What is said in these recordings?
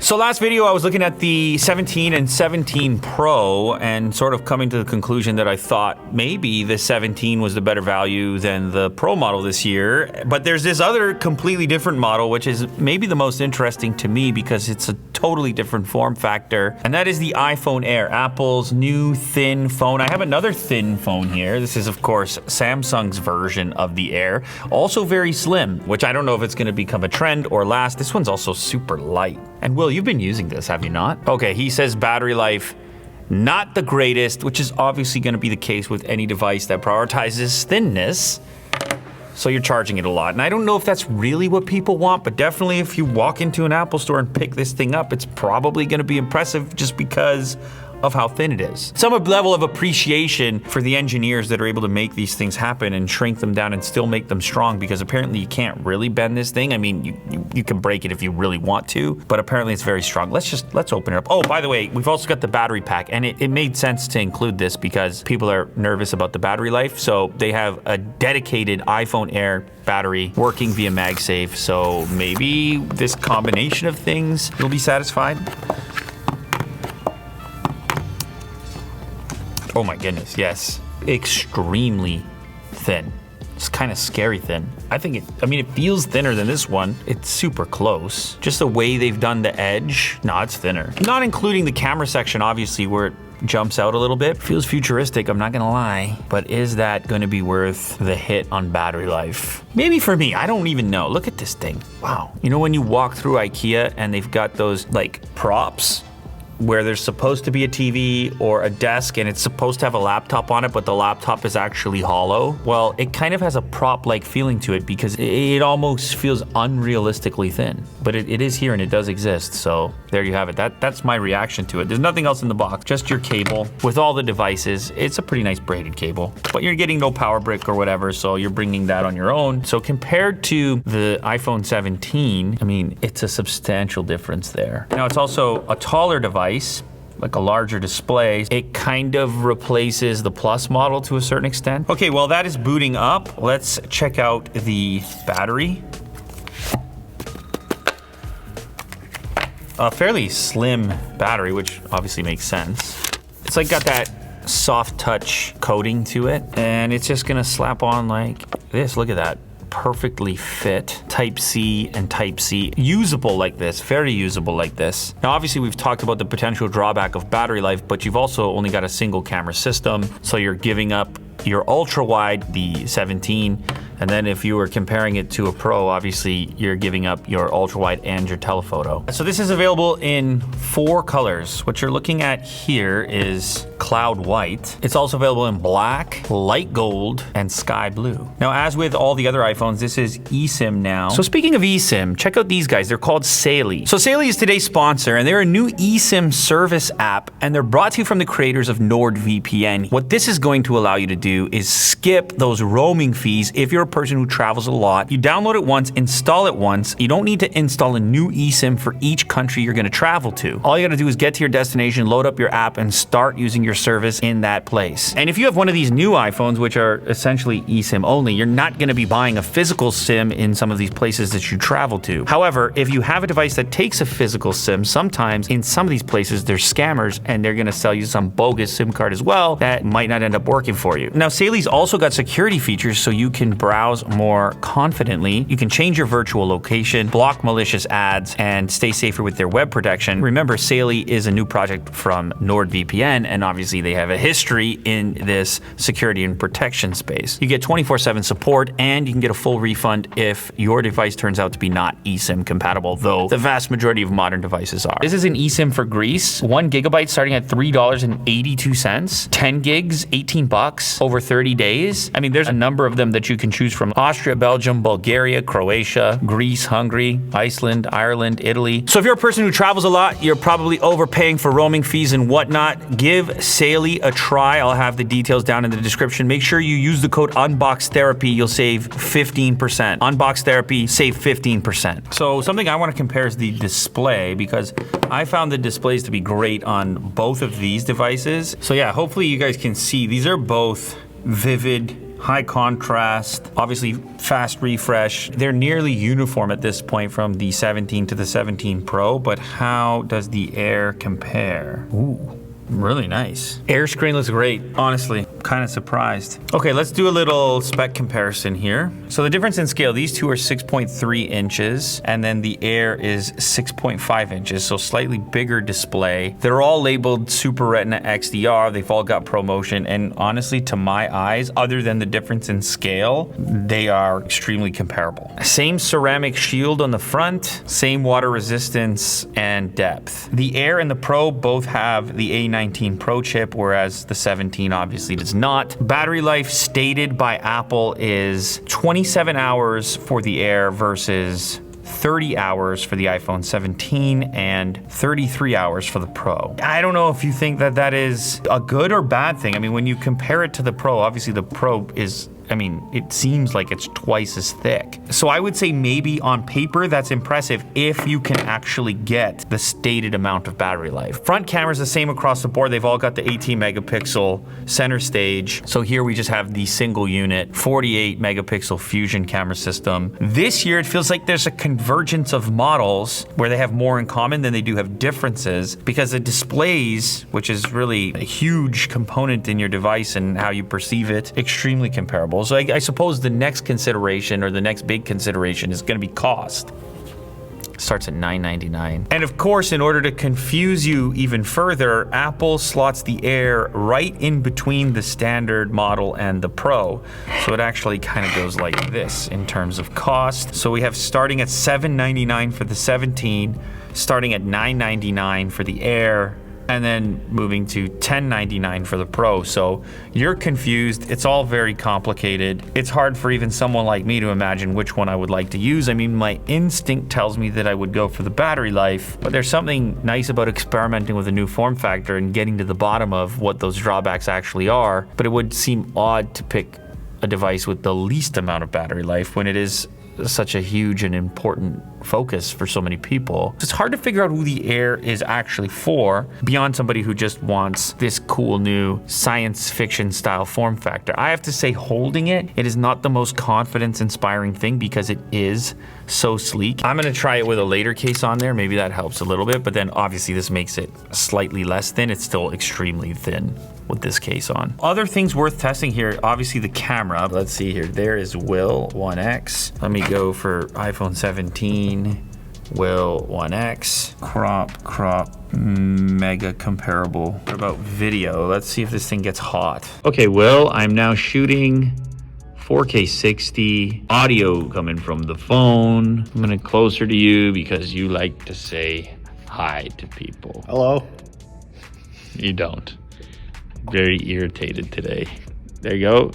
So last video I was looking at the 17 and 17 Pro and sort of coming to the conclusion that I thought maybe the 17 was the better value than the Pro model this year. But there's this other completely different model, which is maybe the most interesting to me because it's a totally different form factor. And that is the iPhone Air, Apple's new thin phone. I have another thin phone here. This is of course Samsung's version of the Air. Also very slim, which I don't know if it's gonna become a trend or last. This one's also super light. And Will, you've been using this, have you not? Okay, he says battery life, not the greatest, which is obviously gonna be the case with any device that prioritizes thinness. So you're charging it a lot. And I don't know if that's really what people want, but definitely if you walk into an Apple store and pick this thing up, it's probably gonna be impressive just because of how thin it is. Some level of appreciation for the engineers that are able to make these things happen and shrink them down and still make them strong, because apparently you can't really bend this thing. I mean, you can break it if you really want to, but apparently it's very strong. Let's open it up. Oh, by the way, we've also got the battery pack, and it made sense to include this because people are nervous about the battery life. So they have a dedicated iPhone Air battery working via MagSafe. So maybe this combination of things will be satisfied. Oh my goodness, yes. Extremely thin. It's kind of scary thin. I mean, it feels thinner than this one. It's super close. Just the way they've done the edge, no, it's thinner. Not including the camera section, obviously, where it jumps out a little bit. Feels futuristic, I'm not gonna lie. But is that gonna be worth the hit on battery life? Maybe for me, I don't even know. Look at this thing, wow. You know when you walk through IKEA and they've got those like props where there's supposed to be a TV or a desk and it's supposed to have a laptop on it, but the laptop is actually hollow? Well, it kind of has a prop-like feeling to it because it almost feels unrealistically thin. But it is here and it does exist, so there you have it. That's my reaction to it. There's nothing else in the box, just your cable with all the devices. It's a pretty nice braided cable, but you're getting no power brick or whatever, so you're bringing that on your own. So compared to the iPhone 17, I mean, it's a substantial difference there. Now, it's also a taller device, like a larger display. It kind of replaces the Plus model to a certain extent. Okay, well that is booting up. Let's check out the battery. A fairly slim battery, which obviously makes sense. It's like got that soft touch coating to it, and it's just gonna slap on like this. Look at that. Perfectly fit, Type-C and Type-C. Usable like this, very usable like this. Now obviously we've talked about the potential drawback of battery life, but you've also only got a single camera system, so you're giving up your ultra wide, the 17, and then if you were comparing it to a Pro, obviously you're giving up your ultra wide and your telephoto. So this is available in 4 colors. What you're looking at here is cloud white. It's also available in black, light gold, and sky blue. Now, as with all the other iPhones, this is eSIM now. So speaking of eSIM, check out these guys. They're called Saily. So Saily is today's sponsor, and they're a new eSIM service app, and they're brought to you from the creators of NordVPN. What this is going to allow you to do is skip those roaming fees if you're a person who travels a lot. You download it once, install it once. You don't need to install a new eSIM for each country you're gonna travel to. All you gotta do is get to your destination, load up your app, and start using your service in that place. And if you have one of these new iPhones, which are essentially eSIM only, you're not gonna be buying a physical SIM in some of these places that you travel to. However, if you have a device that takes a physical SIM, sometimes in some of these places, there's scammers and they're gonna sell you some bogus SIM card as well that might not end up working for you. Now, Saily's also got security features so you can browse more confidently. You can change your virtual location, block malicious ads, and stay safer with their web protection. Remember, Saily is a new project from NordVPN, and obviously they have a history in this security and protection space. You get 24/7 support, and you can get a full refund if your device turns out to be not eSIM compatible, though the vast majority of modern devices are. This is an eSIM for Greece, 1 gigabyte starting at $3.82, 10 gigs, $18, over 30 days. I mean, there's a number of them that you can choose from. Austria, Belgium, Bulgaria, Croatia, Greece, Hungary, Iceland, Ireland, Italy. So if you're a person who travels a lot, you're probably overpaying for roaming fees and whatnot, give Saily a try. I'll have the details down in the description. Make sure you use the code UNBOXTherapy. You'll save 15%. Unbox Therapy, save 15%. So something I want to compare is the display, because I found the displays to be great on both of these devices. So yeah, hopefully you guys can see these are both vivid high contrast, obviously fast refresh. They're nearly uniform at this point from the 17 to the 17 Pro, but how does the Air compare? Ooh. Really nice. Air screen looks great, honestly. Kind of surprised. Okay, let's do a little spec comparison here. So the difference in scale, these two are 6.3 inches, and then the Air is 6.5 inches, so slightly bigger display. They're all labeled Super Retina XDR. They've all got ProMotion, and honestly, to my eyes, other than the difference in scale, they are extremely comparable. Same ceramic shield on the front, same water resistance and depth. The Air and the Pro both have the A19 Pro chip, whereas the 17 obviously does not. Battery life stated by Apple is 27 hours for the Air versus 30 hours for the iPhone 17 and 33 hours for the Pro. I don't know if you think that that is a good or bad thing. I mean, when you compare it to the Pro, obviously the Pro is, I mean, it seems like it's twice as thick. So I would say maybe on paper that's impressive if you can actually get the stated amount of battery life. Front camera's the same across the board. They've all got the 18 megapixel center stage. So here we just have the single unit 48 megapixel fusion camera system. This year it feels like there's a convergence of models where they have more in common than they do have differences, because the displays, which is really a huge component in your device and how you perceive it, extremely comparable. So I suppose the next consideration, or the next big consideration, is going to be cost. Starts at $999. And of course, in order to confuse you even further, Apple slots the Air right in between the standard model and the Pro. So it actually kind of goes like this in terms of cost. So we have starting at $799 for the 17, starting at $999 for the Air, and then moving to $1099 for the Pro. So you're confused. It's all very complicated. It's hard for even someone like me to imagine which one I would like to use. I mean, my instinct tells me that I would go for the battery life, but there's something nice about experimenting with a new form factor and getting to the bottom of what those drawbacks actually are. But it would seem odd to pick a device with the least amount of battery life when it is such a huge and important focus for so many people. It's hard to figure out who the Air is actually for, beyond somebody who just wants this cool new science fiction style form factor. I have to say, holding it is not the most confidence inspiring thing because it is so sleek. I'm gonna try it with a later case on there. Maybe that helps a little bit, but then obviously this makes it slightly less thin. It's still extremely thin with this case on. Other things worth testing here, obviously the camera. Let's see here, there is Will 1X. Let me go for iPhone 17, Will 1X, crop, mega comparable. What about video? Let's see if this thing gets hot. Okay, Will, I'm now shooting 4K 60, audio coming from the phone. I'm gonna closer to you because you like to say hi to people. Hello. You don't. Very irritated today. There you go.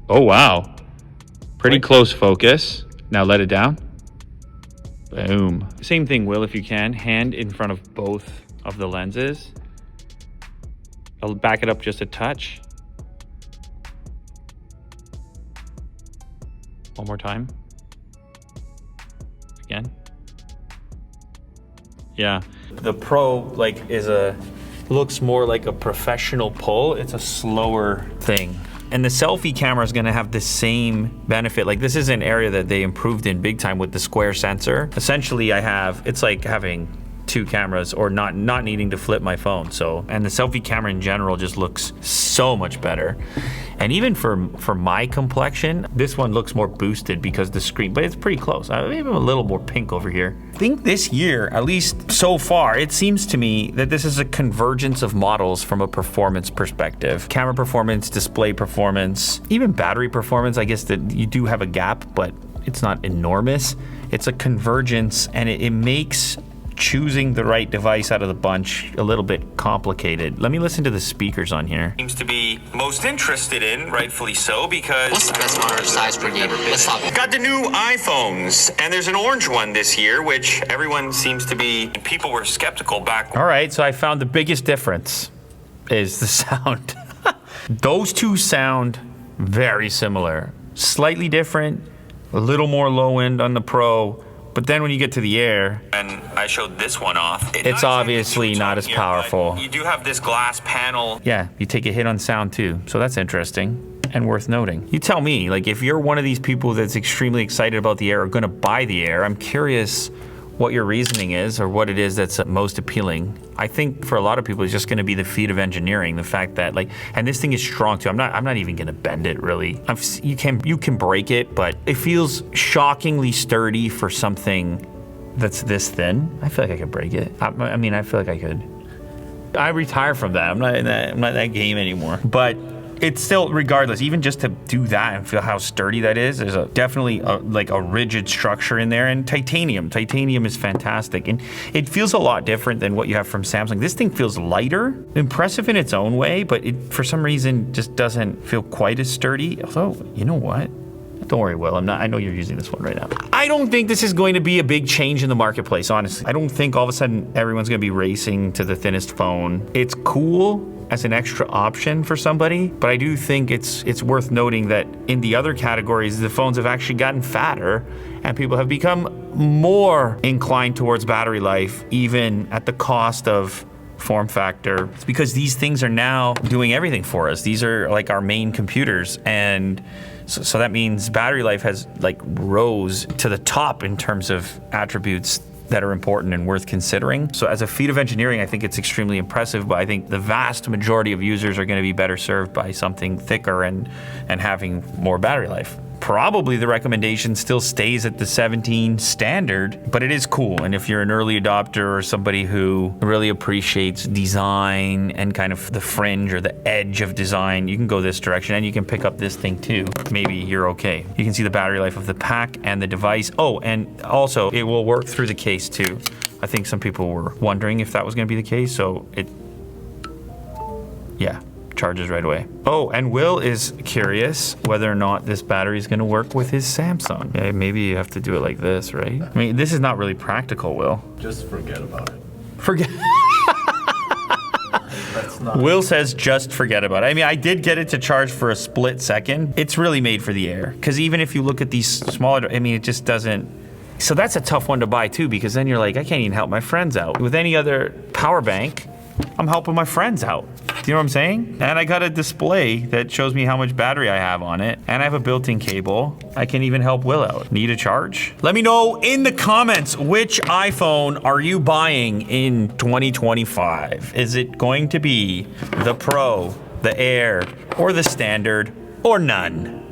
Oh, wow. Pretty close focus. Now let it down. Boom. Same thing, Will, if you can. Hand in front of both of the lenses. I'll back it up just a touch. One more time. Again. Yeah. The Pro looks more like a professional pull. It's a slower thing. And the selfie camera is gonna have the same benefit. Like, this is an area that they improved in big time with the square sensor. Essentially, it's like having two cameras or not needing to flip my phone. So, and the selfie camera in general just looks so much better. And even for my complexion, this one looks more boosted because the screen, but it's pretty close. Maybe I'm a little more pink over here. I think this year, at least so far, it seems to me that this is a convergence of models from a performance perspective. Camera performance, display performance, even battery performance. I guess that you do have a gap, but it's not enormous. It's a convergence, and it makes choosing the right device out of the bunch a little bit complicated. Let me listen to the speakers on here. Seems to be most interested in, rightfully so, because what's the best monitor size per game? Let's talk. Got the new iPhones, and there's an orange one this year, which everyone seems to be, people were skeptical back. All right, so I found the biggest difference is the sound. Those two sound very similar. Slightly different, a little more low end on the Pro, but then when you get to the Air, and I showed this one off, it's obviously not as powerful. You do have this glass panel. Yeah, you take a hit on sound too, so that's interesting. and worth noting. You tell me, like if you're one of these people that's extremely excited about the Air or gonna buy the Air, I'm curious what your reasoning is or what it is that's most appealing. I think for a lot of people, it's just gonna be the feat of engineering, the fact that like, and this thing is strong too. I'm not even gonna bend it really. You can break it, but it feels shockingly sturdy for something that's this thin. I feel like I could break it. I mean, I feel like I could. I retire from that. I'm not in that game anymore. But it's still, regardless, even just to do that and feel how sturdy that is, there's definitely like a rigid structure in there. And titanium is fantastic. And it feels a lot different than what you have from Samsung. This thing feels lighter, impressive in its own way, but it, for some reason, just doesn't feel quite as sturdy. Although, you know what? Don't worry, Will, I know you're using this one right now. I don't think this is going to be a big change in the marketplace, honestly. I don't think all of a sudden everyone's gonna be racing to the thinnest phone. It's cool as an extra option for somebody, but I do think it's worth noting that in the other categories, the phones have actually gotten fatter and people have become more inclined towards battery life, even at the cost of form factor. It's because these things are now doing everything for us. These are like our main computers, and so that means battery life has like rose to the top in terms of attributes that are important and worth considering. So as a feat of engineering, I think it's extremely impressive, but I think the vast majority of users are gonna be better served by something thicker and having more battery life. Probably the recommendation still stays at the 17 standard, but it is cool. And if you're an early adopter or somebody who really appreciates design and kind of the fringe or the edge of design, you can go this direction and you can pick up this thing too. Maybe you're okay. You can see the battery life of the pack and the device. Oh, and also it will work through the case too. I think some people were wondering if that was gonna be the case, so yeah. Charges right away. Oh, and Will is curious whether or not this battery is going to work with his Samsung. Yeah, maybe you have to do it like this, right? I mean, this is not really practical, Will. Just forget about it. Forget. Will says just forget about it. I mean, I did get it to charge for a split second. It's really made for the Air. Because even if you look at these smaller, I mean, it just doesn't. So that's a tough one to buy too, because then you're like, I can't even help my friends out. With any other power bank, I'm helping my friends out. Do you know what I'm saying? And I got a display that shows me how much battery I have on it. And I have a built-in cable. I can even help Will out. Need a charge? Let me know in the comments, which iPhone are you buying in 2025? Is it going to be the Pro, the Air, or the Standard, or none?